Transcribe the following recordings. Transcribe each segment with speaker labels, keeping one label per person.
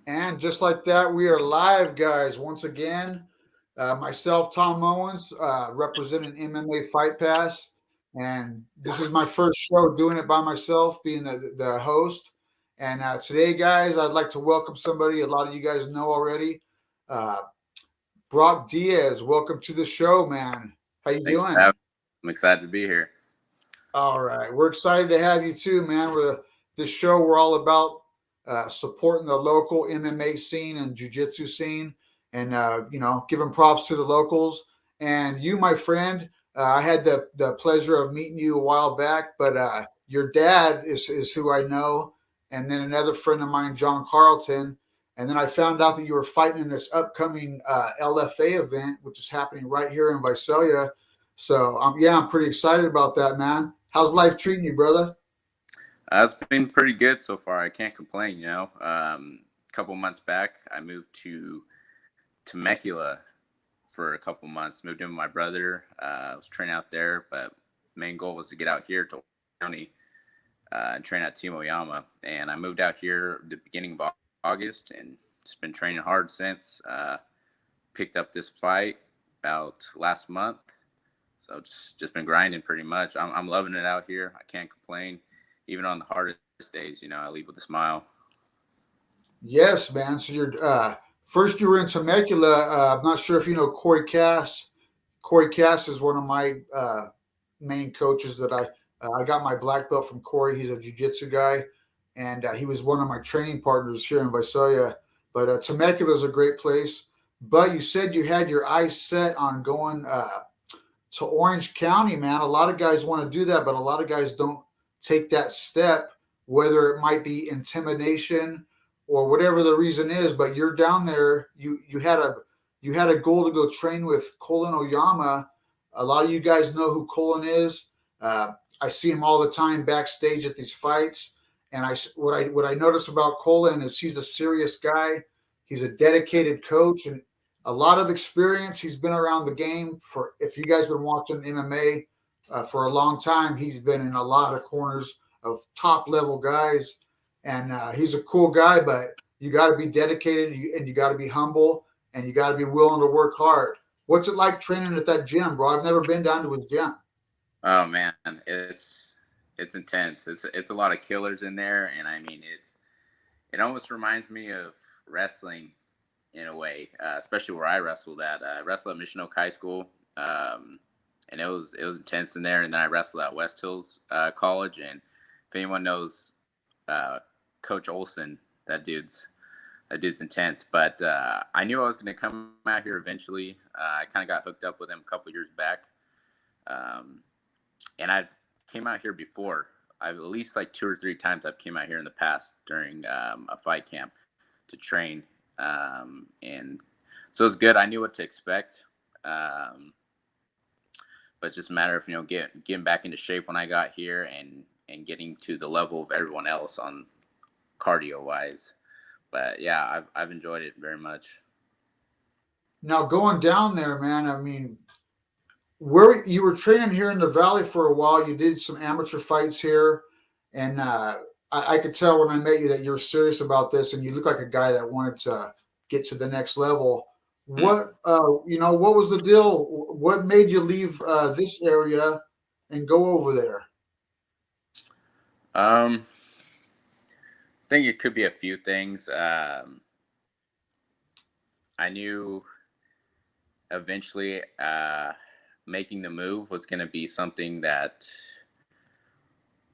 Speaker 1: And just like that, we are live, guys. Once again, myself, Tom Owens, representing MMA Fight Pass. And this is my first show doing it by myself, being the host. And today, guys, I'd like to welcome somebody a lot of you guys know already. Uh, Brock Diaz, welcome to the show, man. How you
Speaker 2: Thanks for having
Speaker 1: doing?
Speaker 2: me. I'm excited to be here.
Speaker 1: All right, we're excited to have you too, man. This show, we're all about supporting the local MMA scene and jiu-jitsu scene, and giving props to the locals. And you, my friend, I had the pleasure of meeting you a while back, but your dad is who I know, and then another friend of mine, John Carlton. And then I found out that you were fighting in this upcoming LFA event, which is happening right here in Visalia. So I'm pretty excited about that, man. How's life treating you, brother?
Speaker 2: It's been pretty good so far. I can't complain. A couple months back, I moved to Temecula for a couple months. Moved in with my brother. I was training out there, but main goal was to get out here to County and train at Team Oyama. And I moved out here the beginning of August, and just been training hard since. Picked up this fight about last month. So just been grinding pretty much. I'm loving it out here. I can't complain. Even on the hardest days, I leave with a smile.
Speaker 1: Yes, man. So you're first you were in Temecula. I'm not sure if you know Corey Cass. Corey Cass is one of my main coaches that I got my black belt from Corey. He's a jiu-jitsu guy, and he was one of my training partners here in Visalia. But Temecula is a great place. But you said you had your eyes set on going to Orange County, man. A lot of guys want to do that, but a lot of guys don't take that step, whether it might be intimidation or whatever the reason is. But you're down there. You had a goal to go train with Colin Oyama. A lot of you guys know who Colin is. I see him all the time backstage at these fights. And what I notice about Colin is he's a serious guy. He's a dedicated coach, and a lot of experience. He's been around the game for, if you guys been watching MMA for a long time, he's been in a lot of corners of top level guys, and he's a cool guy. But you got to be dedicated, and you got to be humble, and you got to be willing to work hard. What's it like training at that gym, bro? I've never been down to his gym.
Speaker 2: Oh man, it's intense. It's a lot of killers in there, and I mean it almost reminds me of wrestling in a way, especially where I wrestled at. I wrestled at Mission Oak High School, and it was intense in there. And then I wrestled at West Hills College. And if anyone knows Coach Olson, that dude's intense. But I knew I was going to come out here eventually. I kind of got hooked up with him a couple years back, um, and I came out here before. I've at least like 2 or 3 times I've came out here in the past during a fight camp to train. And so it's good. I knew what to expect. But it's just a matter of, getting back into shape when I got here and getting to the level of everyone else on cardio wise. But yeah, I've enjoyed it very much.
Speaker 1: Now going down there, man. I mean, where you were training here in the valley for a while, you did some amateur fights here, and I could tell when I met you that you were serious about this, and you look like a guy that wanted to get to the next level. What was the deal? What made you leave this area and go over there?
Speaker 2: I think it could be a few things. I knew eventually making the move was going to be something that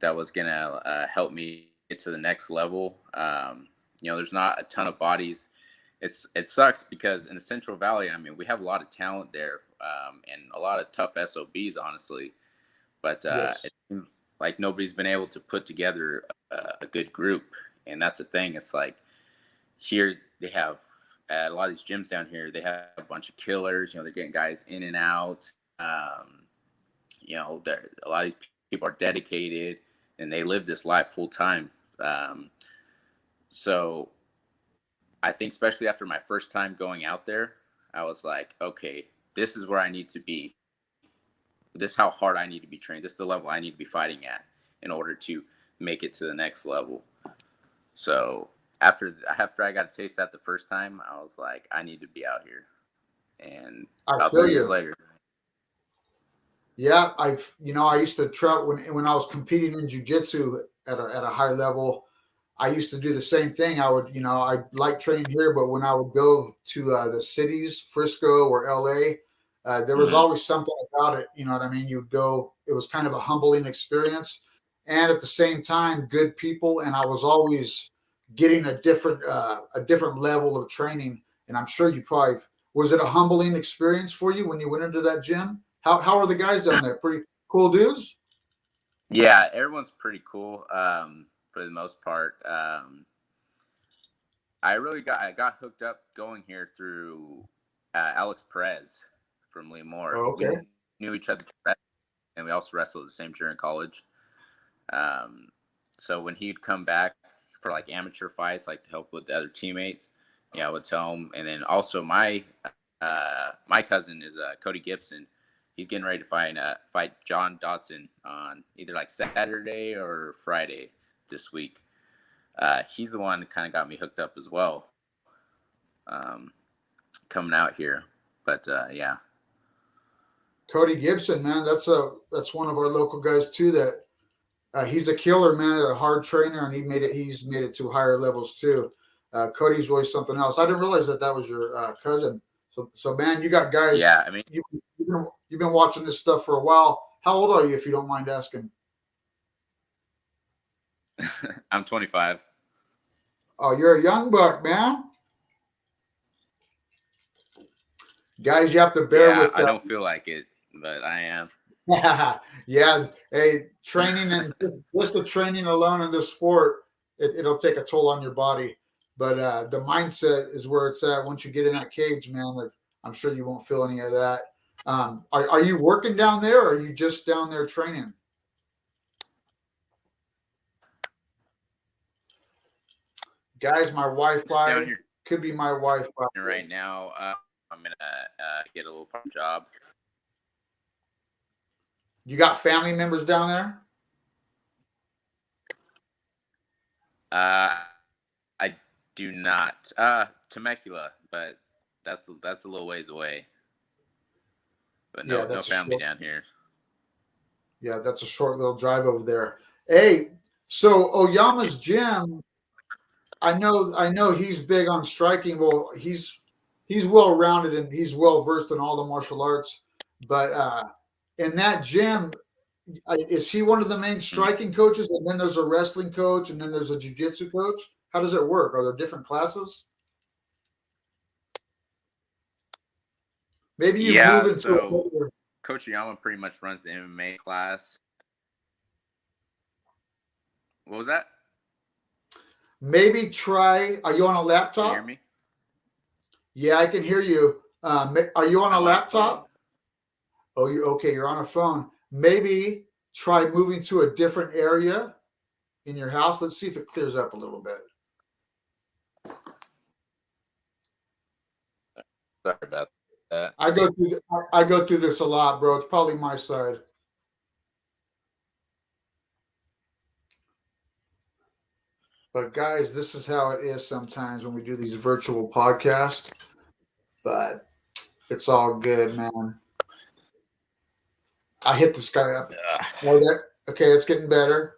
Speaker 2: was going to help me get to the next level. There's not a ton of bodies. It sucks because in the Central Valley, I mean, we have a lot of talent there, and a lot of tough SOBs, honestly. But
Speaker 1: Yes.
Speaker 2: it seems like nobody's been able to put together a good group, and that's the thing. It's like here they have at a lot of these gyms down here, they have a bunch of killers. They're getting guys in and out. A lot of these people are dedicated and they live this life full time. So I think especially after my first time going out there, I was like, okay, this is where I need to be. This is how hard I need to be trained. This is the level I need to be fighting at in order to make it to the next level. So after I got a taste that the first time, I was like, I need to be out here. And
Speaker 1: I
Speaker 2: about
Speaker 1: feel
Speaker 2: 3 years
Speaker 1: you.
Speaker 2: later.
Speaker 1: Yeah, I used to travel when I was competing in jiu-jitsu at a high level. I used to do the same thing. I like training here, but when I would go to the cities, Frisco or LA, there was
Speaker 2: Mhm.
Speaker 1: always something about it. You know what I mean? You'd go, it was kind of a humbling experience. And at the same time, good people. And I was always getting a different level of training. And I'm sure was it a humbling experience for you when you went into that gym? How are the guys down there? Pretty cool dudes?
Speaker 2: Yeah, everyone's pretty cool for the most part. I got hooked up going here through Alex Perez from Lee Moore.
Speaker 1: Oh,
Speaker 2: We
Speaker 1: okay.
Speaker 2: knew each other, and we also wrestled at the same gym in college. Um, so when he'd come back for like amateur fights, like to help with the other teammates, yeah, I would tell him. And then also my cousin is Cody Gibson. He's getting ready to fight John Dotson on either like Saturday or Friday this week. He's the one that kind of got me hooked up as well, um, coming out here. But yeah.
Speaker 1: Cody Gibson, man, that's one of our local guys too. That he's a killer, man, a hard trainer, and He's made it to higher levels too. Cody's really something else. I didn't realize that was your cousin. So man, you got guys.
Speaker 2: Yeah, I mean,
Speaker 1: You've been watching this stuff for a while. How old are you, if you don't mind asking?
Speaker 2: I'm 25.
Speaker 1: Oh, you're a young buck, man. Guys, you have to bear
Speaker 2: Yeah,
Speaker 1: with
Speaker 2: I
Speaker 1: that.
Speaker 2: don't feel like it, but I am.
Speaker 1: Yeah, hey, training and just the training alone in this sport, it'll take a toll on your body. But the mindset is where it's at. Once you get in that cage, man, like, I'm sure you won't feel any of that. Are you working down there, or are you just down there training? Guys, my
Speaker 2: Just down
Speaker 1: Wi-Fi
Speaker 2: here
Speaker 1: could be my Wi-Fi.
Speaker 2: right now. I'm gonna get a little part job.
Speaker 1: You got family members down there?
Speaker 2: I do not. Temecula, but that's a little ways away. But
Speaker 1: Yeah,
Speaker 2: no
Speaker 1: that's a
Speaker 2: family
Speaker 1: short.
Speaker 2: down here.
Speaker 1: Yeah, that's a short little drive over there. Hey, so Oyama's gym. I know he's big on striking. Well, he's well rounded and he's well versed in all the martial arts. But in that gym, is he one of the main
Speaker 2: Mhm.
Speaker 1: striking coaches? And then there's a wrestling coach, and then there's a jiu-jitsu coach. How does it work? Are there different classes? Maybe you move
Speaker 2: Yeah,
Speaker 1: into
Speaker 2: so
Speaker 1: a
Speaker 2: Coach Yama pretty much runs the MMA class. What was that?
Speaker 1: maybe try. Are you on a
Speaker 2: Can you hear
Speaker 1: laptop?
Speaker 2: me?
Speaker 1: Yeah, I can hear you. Are you on a
Speaker 2: I'm on a phone.
Speaker 1: laptop? Oh, you okay? You're on a phone. Maybe try moving to a different area in your house. Let's see if it clears up a little bit.
Speaker 2: Sorry about that.
Speaker 1: I go through this a lot, bro. It's probably my side. But guys, this is how it is sometimes when we do these virtual podcasts. But it's all good, man. I hit this guy up. Oh, there. Okay, it's getting better.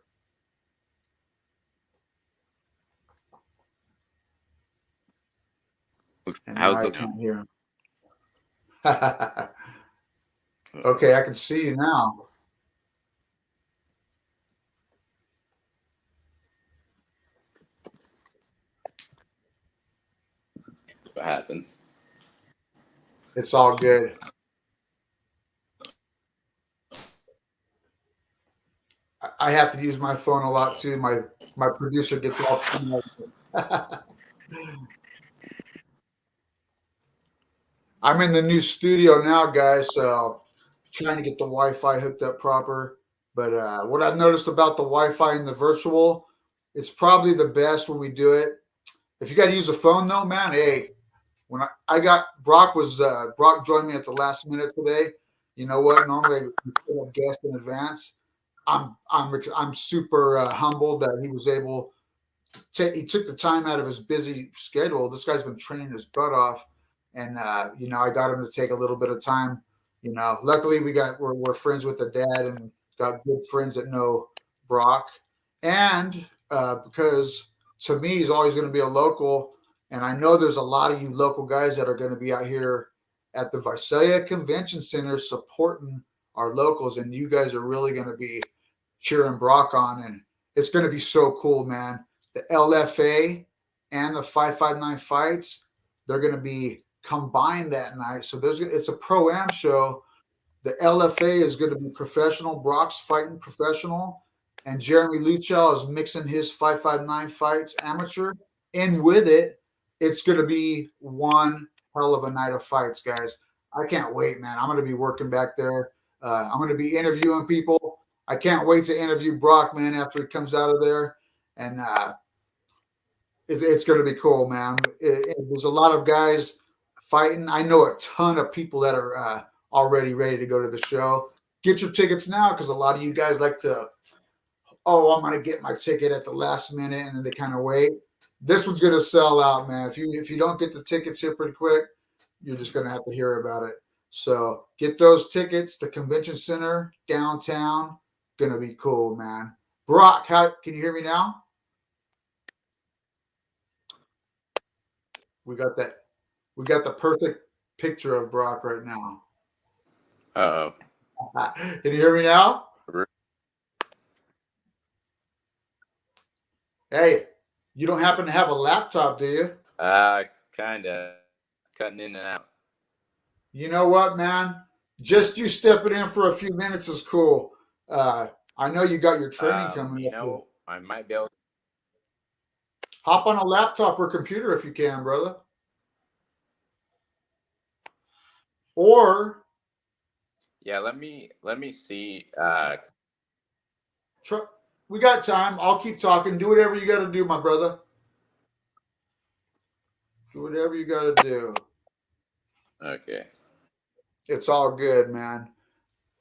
Speaker 1: And now
Speaker 2: How's
Speaker 1: I
Speaker 2: the now?
Speaker 1: can't hear him. Okay, I can see you now.
Speaker 2: What happens?
Speaker 1: It's all good. I have to use my phone a lot too. My producer gets all. I'm in the new studio now, guys. So trying to get the Wi-Fi hooked up proper. But what I've noticed about the Wi-Fi in the virtual, it's probably the best when we do it. If you got to use a phone though, man, hey, when I got Brock joined me at the last minute today. You know what? Normally we could have guessed in advance. I'm super humbled that he was able he took the time out of his busy schedule. This guy's been training his butt off, and I got him to take a little bit of time. Luckily we're friends with the dad and got good friends that know Brock, and because to me he's always going to be a local, and I know there's a lot of you local guys that are going to be out here at the Visalia Convention Center supporting our locals, and you guys are really going to be cheering Brock on, and it's going to be so cool, man. The LFA and the 559 fights, they're going to be combined that night. So it's a pro-am show. The LFA is going to be professional. Brock's fighting professional. And Jeremy Luchel is mixing his 559 fights amateur. And with it, it's going to be one hell of a night of fights, guys. I can't wait, man. I'm going to be working back there. I'm going to be interviewing people. I can't wait to interview Brock, man, after he comes out of there. And it's going to be cool, man. There's a lot of guys fighting. I know a ton of people that are already ready to go to the show. Get your tickets now, because a lot of you guys like to, I'm going to get my ticket at the last minute, and then they kind of wait. This one's going to sell out, man. If you don't get the tickets here pretty quick, you're just going to have to hear about it. So get those tickets. The convention center downtown, going to be cool, man. Brock, can you hear me now? We got the perfect picture of Brock right now.
Speaker 2: Uh-oh.
Speaker 1: Can you hear me now? Hey, you don't happen to have a laptop, do you?
Speaker 2: Kind of. Cutting in and out.
Speaker 1: You know what, man? Just you stepping in for a few minutes is cool. I know you got your training coming up.
Speaker 2: I might be able to.
Speaker 1: Hop on a laptop or computer if you can, brother. Or
Speaker 2: yeah, let me see.
Speaker 1: We got time. I'll keep talking. Do whatever you got to do, my brother. Do whatever you got to do.
Speaker 2: Okay.
Speaker 1: It's all good, man.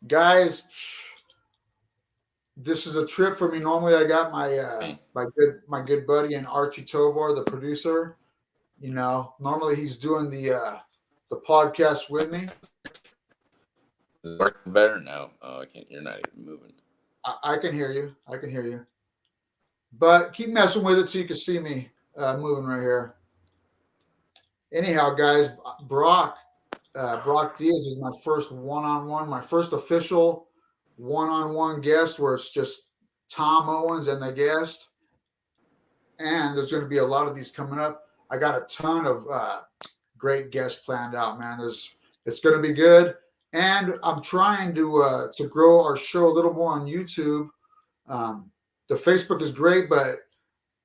Speaker 1: Guys, this is a trip for me. Normally, I got my good buddy and Archie Tovar, the producer. Normally he's doing the podcast with me.
Speaker 2: Is it working better? No. Oh, I can't. You're not even moving.
Speaker 1: I can hear you. But keep messing with it so you can see me moving right here. Anyhow, guys, Brock Diaz is my first one-on-one, my first official one-on-one guest where it's just Tom Owens and the guest. And there's going to be a lot of these coming up. I got a ton of great guests planned out, man. It's going to be good. And I'm trying to grow our show a little more on YouTube. The Facebook is great, but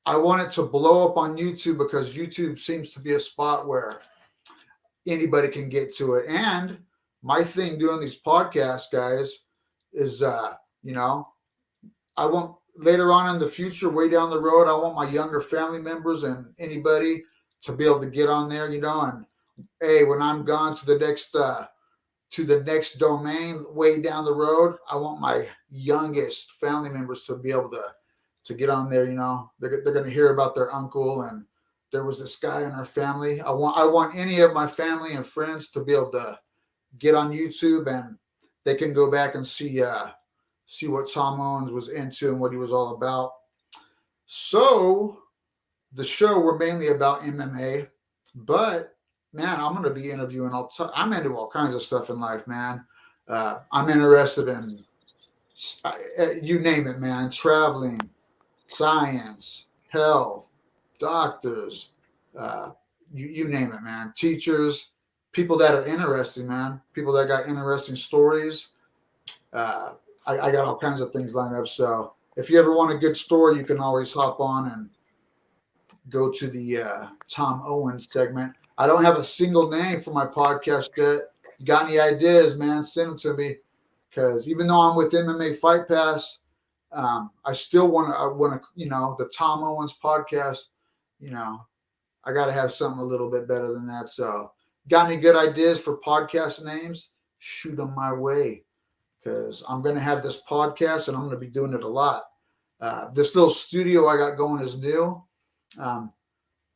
Speaker 1: I want it to blow up on YouTube, because YouTube seems to be a spot where anybody can get to it. And my thing doing these podcasts, guys, is, I want later on in the future, way down the road, I want my younger family members and anybody to be able to get on there, and hey, when I'm gone to the next domain way down the road, I want my youngest family members to be able to get on there. They're going to hear about their uncle, and there was this guy in our family. I want any of my family and friends to be able to get on YouTube, and they can go back and see what Tom Owens was into and what he was all about. So the show, we're mainly about MMA, but man, I'm going to be interviewing. I'm into all kinds of stuff in life, man. I'm interested in, you name it, man. Traveling, science, health, doctors, you name it, man. Teachers, people that are interesting, man. People that got interesting stories. I got all kinds of things lined up. So if you ever want a good story, you can always hop on and go to the Tom Owens segment. I don't have a single name for my podcast yet. You got any ideas, man? Send them to me, because even though I'm with MMA Fight Pass, I still want to, the Tom Owens podcast, I got to have something a little bit better than that. So got any good ideas for podcast names? Shoot them my way, because I'm going to have this podcast and I'm going to be doing it a lot. This little studio I got going is new. Um,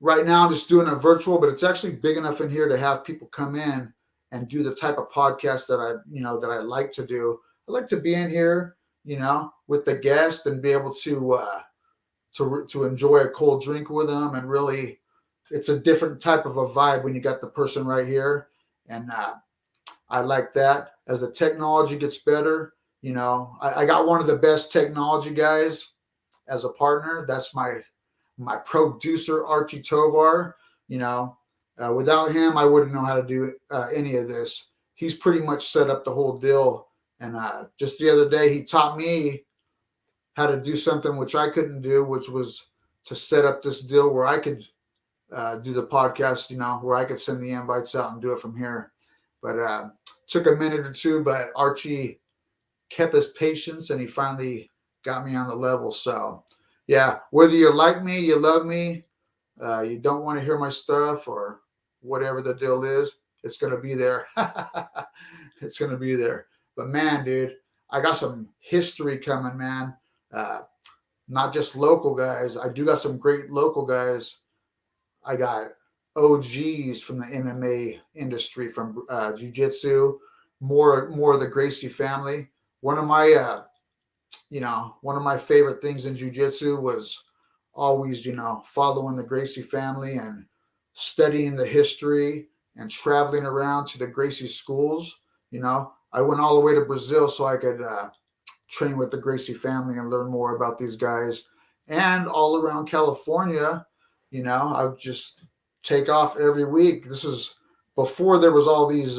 Speaker 1: right now, I'm just doing it virtual, but it's actually big enough in here to have people come in and do the type of podcast that I like to do. I like to be in here, with the guest and be able to enjoy a cold drink with them, and really, it's a different type of a vibe when you got the person right here, and I like that. As the technology gets better, I got one of the best technology guys as a partner. That's my producer, Archie Tovar. Without him, I wouldn't know how to do any of this. He's pretty much set up the whole deal. And just the other day, he taught me how to do something which I couldn't do, which was to set up this deal where I could do the podcast, where I could send the invites out and do it from here. But took a minute or two, but Archie kept his patience and he finally got me on the level. So, yeah, whether you like me, you love me, you don't want to hear my stuff, or whatever the deal is, it's going to be there. It's going to be there. But man, dude, I got some history coming, man. Uh, Not just local guys. I do got some great local guys. I got OGs from the MMA industry, from jiu-jitsu, more of the Gracie family. One of my one of my favorite things in jiu-jitsu was always, following the Gracie family and studying the history and traveling around to the Gracie schools. I went all the way to Brazil so I could train with the Gracie family and learn more about these guys. And all around California, I would just take off every week. This is before there was all these,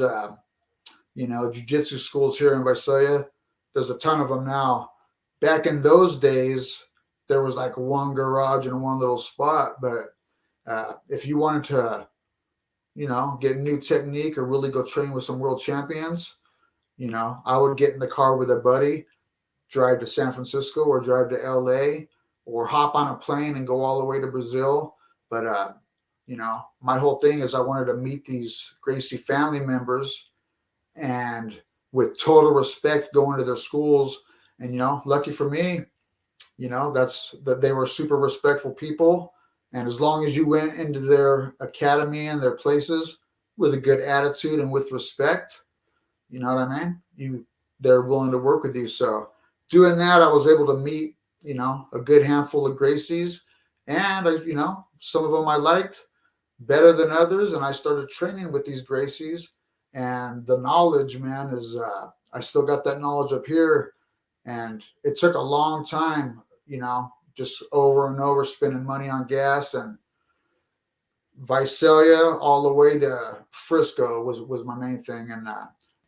Speaker 1: jiu-jitsu schools here in Visalia. There's a ton of them now. Back in those days, there was like one garage and one little spot. But if you wanted to, get a new technique or really go train with some world champions, I would get in the car with a buddy, drive to San Francisco or drive to LA, or hop on a plane and go all the way to Brazil. But, my whole thing is I wanted to meet these Gracie family members, and with total respect, go into their schools. And, lucky for me, that's that they were super respectful people. And as long as you went into their academy and their places with a good attitude and with respect, you know what I mean? They're willing to work with you. So doing that, I was able to meet, a good handful of Gracies, and some of them I liked better than others. And I started training with these Gracies, and the knowledge, man, is, I still got that knowledge up here. And it took a long time, just over and over spending money on gas, and Visalia all the way to Frisco was my main thing. And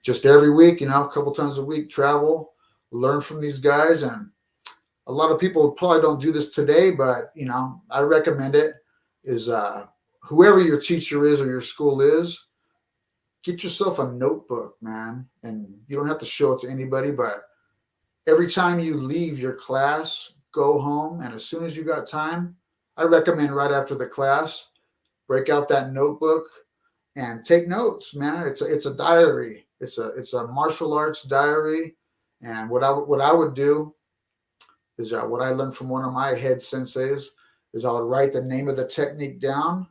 Speaker 1: just every week, a couple times a week, travel, learn from these guys. And a lot of people probably don't do this today, but, I recommend it, is whoever your teacher is or your school is, get yourself a notebook, man. And you don't have to show it to anybody, but every time you leave your class, go home, and as soon as you got time, I recommend right after the class, break out that notebook and take notes, man. It's a diary. It's a martial arts diary. And what I would do is what I learned from one of my head senseis is I would write the name of the technique down,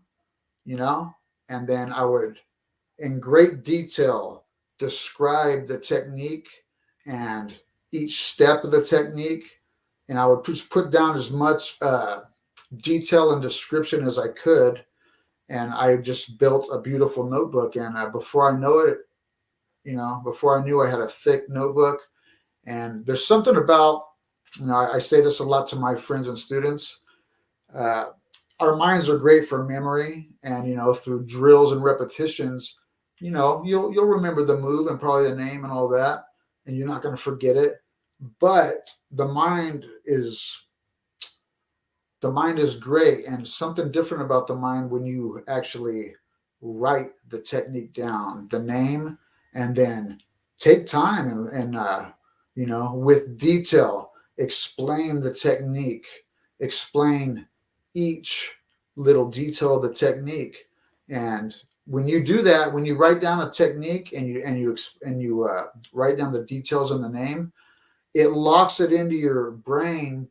Speaker 1: and then I would, in great detail, describe the technique and each step of the technique. And I would just put down as much detail and description as I could. And I just built a beautiful notebook. And before I know it, before I knew, I had a thick notebook. And there's something about, I say this a lot to my friends and students. Our minds are great for memory, and through drills and repetitions, you'll remember the move and probably the name and all that, and you're not going to forget it. But the mind is great, and something different about the mind when you actually write the technique down, the name, and then take time and with detail, explain the technique, explain each little detail of the technique. And when you do that, when you write down a technique and you write down the details in the name, it locks it into your brain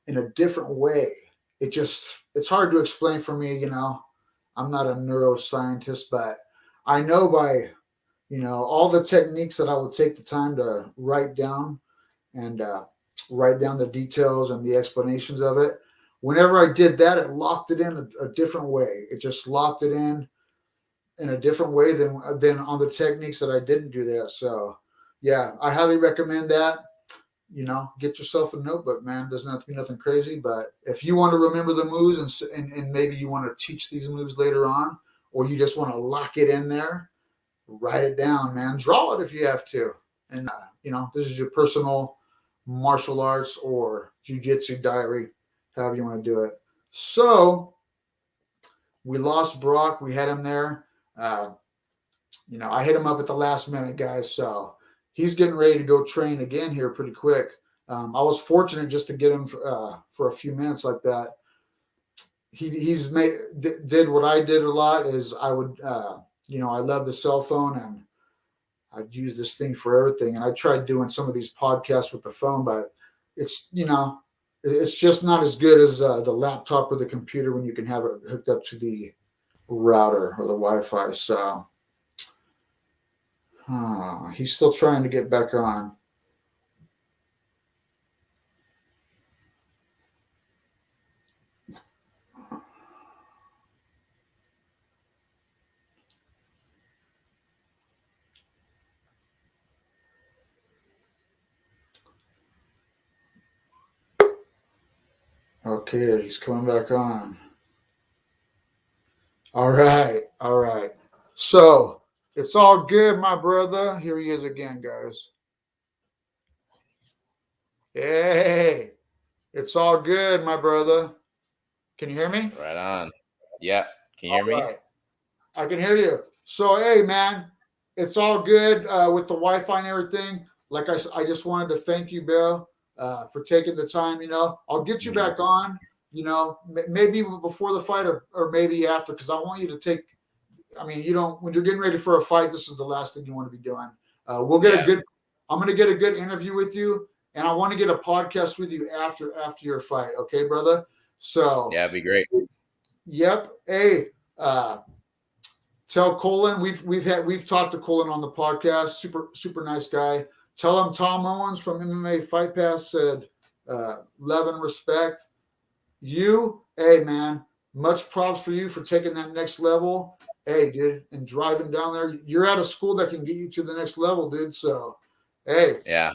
Speaker 1: in a different way. It just it's hard to explain for me. I'm not a neuroscientist, but I know by all the techniques that I would take the time to write down and write down the details and the explanations of it. Whenever I did that, it locked it in a different way. It just locked it in a different way than on the techniques that I didn't do that. So, yeah, I highly recommend that. Get yourself a notebook, man. Doesn't have to be nothing crazy, but if you want to remember the moves and maybe you want to teach these moves later on, or you just want to lock it in there, write it down, man. Draw it if you have to. And, this is your personal martial arts or jiu-jitsu diary, however you want to do it. So we lost Brock. We had him there. I hit him up at the last minute, guys. So he's getting ready to go train again here pretty quick. I was fortunate just to get him for a few minutes like that. He's did what I did a lot is I would, I love the cell phone and I'd use this thing for everything. And I tried doing some of these podcasts with the phone, but it's just not as good as the laptop or the computer when you can have it hooked up to the router or the Wi-Fi. So he's still trying to get back on. Okay, he's coming back on. All right. So it's all good, my brother. Here he is again, guys. Hey, it's all good, my brother. Can you hear me?
Speaker 3: Right on. Yeah. Can you hear me?
Speaker 1: Right. I can hear you. So, hey, man, it's all good with the Wi-Fi and everything. Like I just wanted to thank you, Bill, for taking the time. I'll get you back on. Maybe before the fight or maybe after, because I want you to take. I mean, when you're getting ready for a fight, this is the last thing you want to be doing. We'll get a good. I'm going to get a good interview with you, and I want to get a podcast with you after your fight. Okay, brother. So
Speaker 3: yeah, it'd be great.
Speaker 1: Yep. Hey, tell Colin we've talked to Colin on the podcast. Super nice guy. Tell him Tom Owens from MMA Fight Pass said love and respect. Hey man, much props for you for taking that next level. Hey, dude, and driving down there. You're at a school that can get you to the next level, dude. So, hey,
Speaker 3: yeah,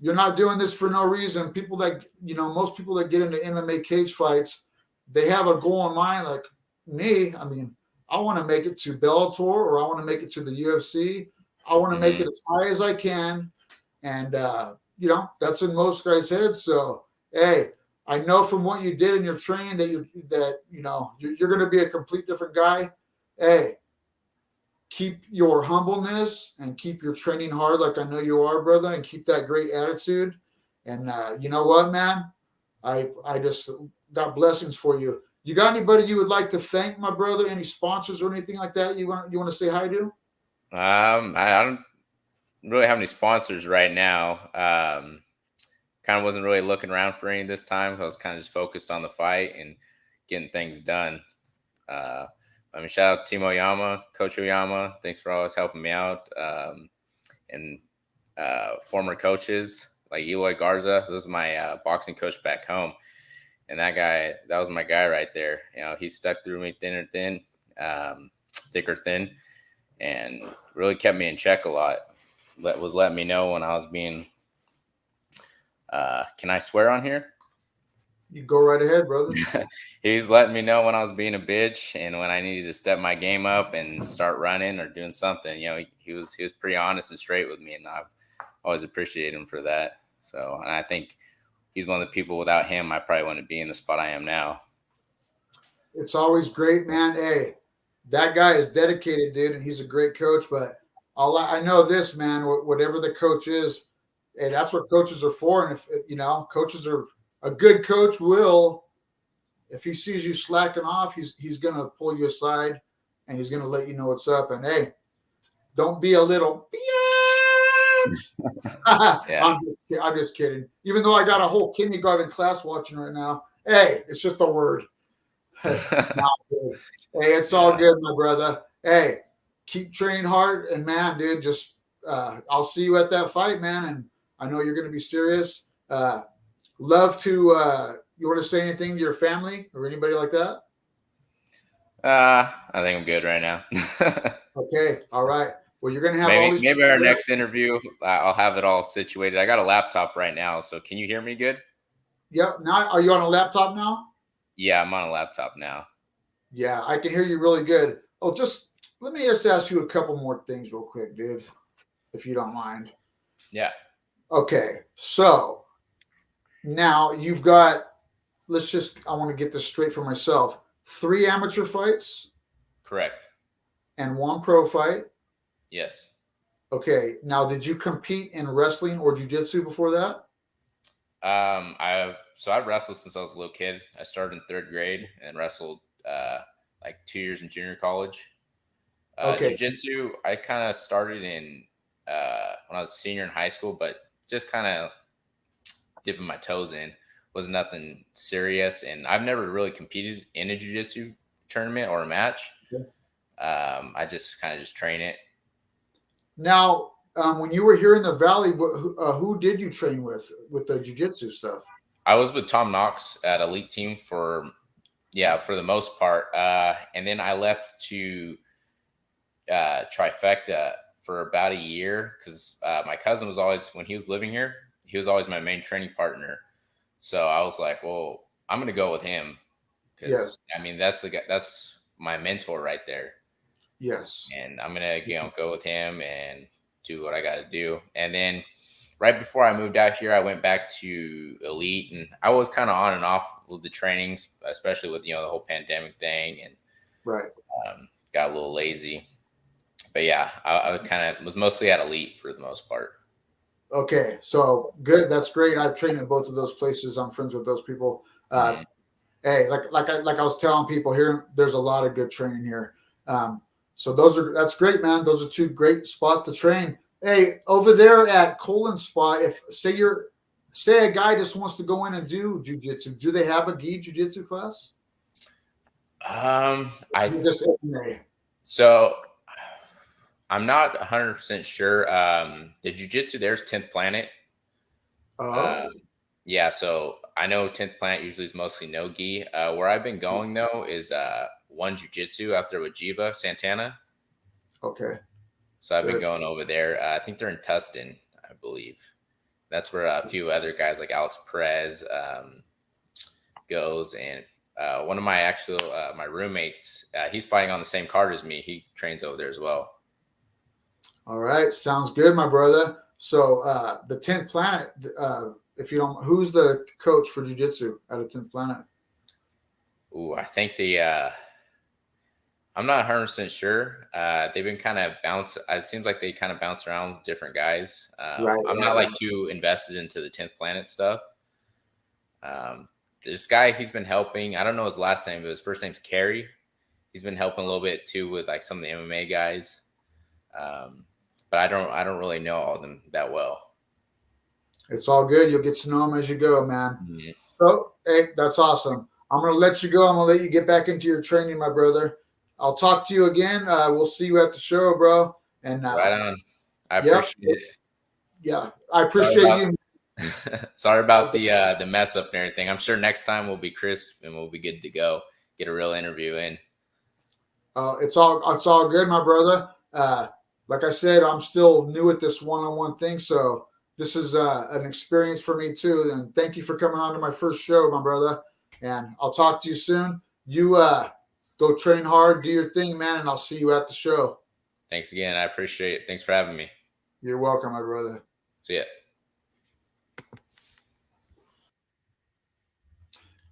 Speaker 1: you're not doing this for no reason. People that most people that get into MMA cage fights, they have a goal in mind. Like me, I mean, I want to make it to Bellator or I want to make it to the UFC. I want to make it as high as I can, and that's in most guys' heads. So, hey, I know from what you did in your training that you're going to be a complete different guy. Hey, keep your humbleness and keep your training hard like I know you are, brother, and keep that great attitude. And you know what, man? I just got blessings for you. You got anybody you would like to thank, my brother? Any sponsors or anything like that you want to say hi to?
Speaker 3: I don't really have any sponsors right now. Kind of wasn't really looking around for any this time. I was kind of just focused on the fight and getting things done. Shout out to Team Oyama, Coach Oyama. Thanks for always helping me out. And former coaches like Eloy Garza. This was my boxing coach back home. And that was my guy right there. He stuck through me thin or thin, thick or thin, and really kept me in check a lot. Was letting me know when I was being, can I swear on here?
Speaker 1: You go right ahead, brother.
Speaker 3: He's letting me know when I was being a bitch and when I needed to step my game up and start running or doing something. He was pretty honest and straight with me, and I've always appreciated him for that. So, and I think he's one of the people. Without him, I probably wouldn't be in the spot I am now.
Speaker 1: It's always great, man. Hey, that guy is dedicated, dude, and he's a great coach. But I know this, man. Whatever the coach is, hey, that's what coaches are for. And if coaches are. A good coach will, if he sees you slacking off, he's going to pull you aside and he's going to let you know what's up. And hey, don't be a little
Speaker 3: Yeah.
Speaker 1: I'm just kidding. Even though I got a whole kindergarten class watching right now. Hey, it's just a word. Nah, dude. Hey, it's all good, my brother. Hey, keep training hard, and man, dude, just I'll see you at that fight, man. And I know you're going to be serious. Love to. You want to say anything to your family or anybody like that?
Speaker 3: I think I'm good right now.
Speaker 1: Okay, all right. Well, you're going to have all these.
Speaker 3: Maybe our next interview, I'll have it all situated. I got a laptop right now, so can you hear me good?
Speaker 1: Yep. Now, are you on a laptop now?
Speaker 3: Yeah, I'm on a laptop now.
Speaker 1: Yeah, I can hear you really good. Oh, just let me just ask you a couple more things real quick, dude, if you don't mind.
Speaker 3: Yeah.
Speaker 1: Okay, so now you've got, I want to get this straight for myself. 3 amateur fights
Speaker 3: Correct.
Speaker 1: and 1 pro fight.
Speaker 3: Yes.
Speaker 1: Okay, now did you compete in wrestling or jiu-jitsu before that?
Speaker 3: I've wrestled since I was a little kid. I started in 3rd grade and wrestled like 2 years in junior college.
Speaker 1: Okay,
Speaker 3: Jiu-jitsu, I kind of started in when I was a senior in high school, but just kind of dipping my toes in. Was nothing serious, and I've never really competed in a jiu-jitsu tournament or a match. I just kind of just train it.
Speaker 1: now when you were here in the Valley, who did you train with the jiu-jitsu stuff?
Speaker 3: I was with Tom Knox at Elite Team for the most part, and then I left to Trifecta for about a year because my cousin was always, when he was living here, he was always my main training partner. So I was like, well, I'm gonna go with him because
Speaker 1: Yes,
Speaker 3: I mean that's that's my mentor right there,
Speaker 1: yes.
Speaker 3: and I'm gonna go with him and do what I got to do. And then right before I moved out here, I went back to Elite, and I was kind of on and off with the trainings, especially with the whole pandemic thing, and
Speaker 1: Right.
Speaker 3: got a little lazy. But yeah, I kind of was mostly at Elite for the most part.
Speaker 1: Okay, so good. That's great. I've trained at both of those places. I'm friends with those people.
Speaker 3: Mhm.
Speaker 1: Hey, like I was telling people here, there's a lot of good training here. So that's great, man. Those are 2 great spots to train. Hey, over there at Colon Spa, if say a guy just wants to go in and do jujitsu, do they have a gi jujitsu class?
Speaker 3: I
Speaker 1: You just MMA.
Speaker 3: so I'm not 100% sure. The jujitsu there's 10th Planet.
Speaker 1: Oh,
Speaker 3: Um, yeah, so I know 10th Planet usually is mostly no gi. Where I've been going though is One Jiu-Jitsu out there with Jiva Santana.
Speaker 1: okay,
Speaker 3: So I've been
Speaker 1: good.
Speaker 3: going over there. I think they're in Tustin, I believe. That's where a few other guys like Alex Perez goes, and one of my my roommates, he's fighting on the same card as me. He trains over there as well.
Speaker 1: All right, sounds good, my brother. So the 10th Planet, if you don't, who's the coach for jiu-jitsu out of 10th Planet?
Speaker 3: Ooh, I think I'm not 100% sure. They've been kind of it seems like they kind of bounce around with different guys.
Speaker 1: Right,
Speaker 3: I'm not
Speaker 1: right.
Speaker 3: like too invested into the 10th Planet stuff. This guy, he's been helping. I don't know his last name, but his first name's Kerry. He's been helping a little bit too with like some of the MMA guys. But I don't really know all of them that well.
Speaker 1: It's all good. You'll get to know them as you go, man.
Speaker 3: Mhm.
Speaker 1: So, hey, that's awesome. I'm going to let you go. I'm going to let you get back into your training, my brother. I'll talk to you again. We'll see you at the show, bro. And
Speaker 3: Right on. I
Speaker 1: yep,
Speaker 3: appreciate it.
Speaker 1: yeah, I
Speaker 3: Sorry
Speaker 1: appreciate
Speaker 3: about
Speaker 1: you.
Speaker 3: sorry about the mess up and everything. I'm sure next time we'll be crisp and we'll be good to go. Get a real interview in.
Speaker 1: It's all good, my brother. Like I said, I'm still new at this one-on-one thing, so this is an experience for me too. And thank you for coming on to my first show, my brother. And I'll talk to you soon. You go train hard, do your thing, man, and I'll see you at the show.
Speaker 3: Thanks again. I appreciate it. Thanks for having me.
Speaker 1: You're welcome, my brother.
Speaker 3: See ya.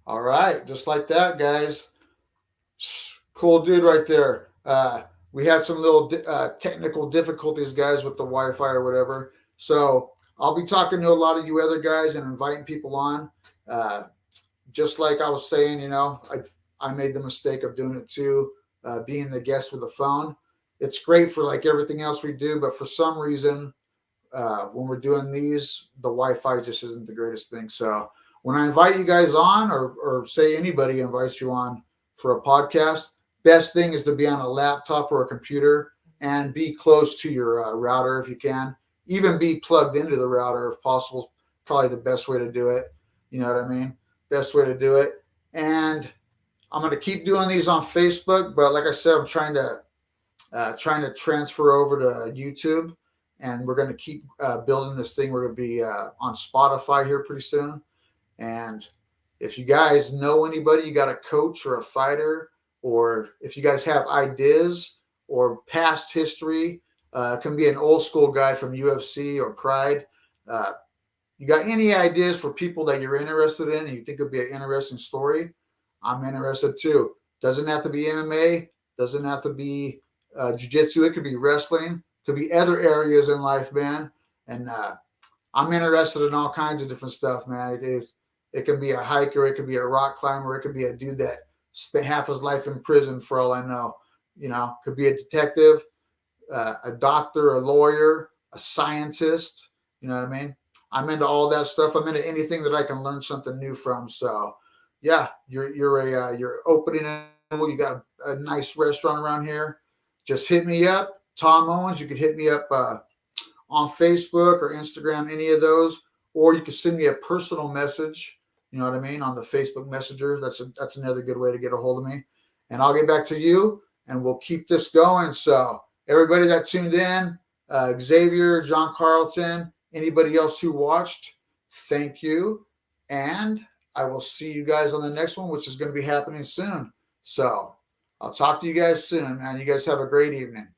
Speaker 1: All right, just like that, guys. Cool dude right there. We had some little technical difficulties, guys, with the Wi-Fi or whatever. So I'll be talking to a lot of you other guys and inviting people on. Just like I was saying, I made the mistake of doing it too, being the guest with the phone. It's great for like everything else we do, but for some reason, when we're doing these, the Wi-Fi just isn't the greatest thing. So when I invite you guys on, or say anybody invites you on, for a podcast, best thing is to be on a laptop or a computer and be close to your router if you can. Even be plugged into the router if possible. Probably the best way to do it. You know what I mean? Best way to do it. And I'm going to keep doing these on Facebook, but like I said, I'm trying to transfer over to YouTube, and we're going to keep building this thing. We're going to be on Spotify here pretty soon. And if you guys know anybody, you got a coach or a fighter, or if you guys have ideas or past history, it can be an old school guy from UFC or Pride. You got any ideas for people that you're interested in and you think would be an interesting story? I'm interested too. Doesn't have to be MMA. Doesn't have to be jiu-jitsu. It could be wrestling. Could be other areas in life, man. And I'm interested in all kinds of different stuff, man. It can be a hiker. It could be a rock climber. It could be a dude that spent half his life in prison for all I know. You know, could be a detective, a doctor, a lawyer, a scientist. You know what I mean? I'm into all that stuff. I'm into anything that I can learn something new from. So, yeah, you're opening you got a nice restaurant around here. Just hit me up, Tom Owens. You could hit me up on Facebook or Instagram, any of those, or you can send me a personal message. You know what I mean, on the Facebook Messenger. That's another good way to get a hold of me, and I'll get back to you, and we'll keep this going. So everybody that tuned in, Xavier, John Carlton, anybody else who watched, thank you, and I will see you guys on the next one, which is going to be happening soon. So I'll talk to you guys soon, man. You guys have a great evening.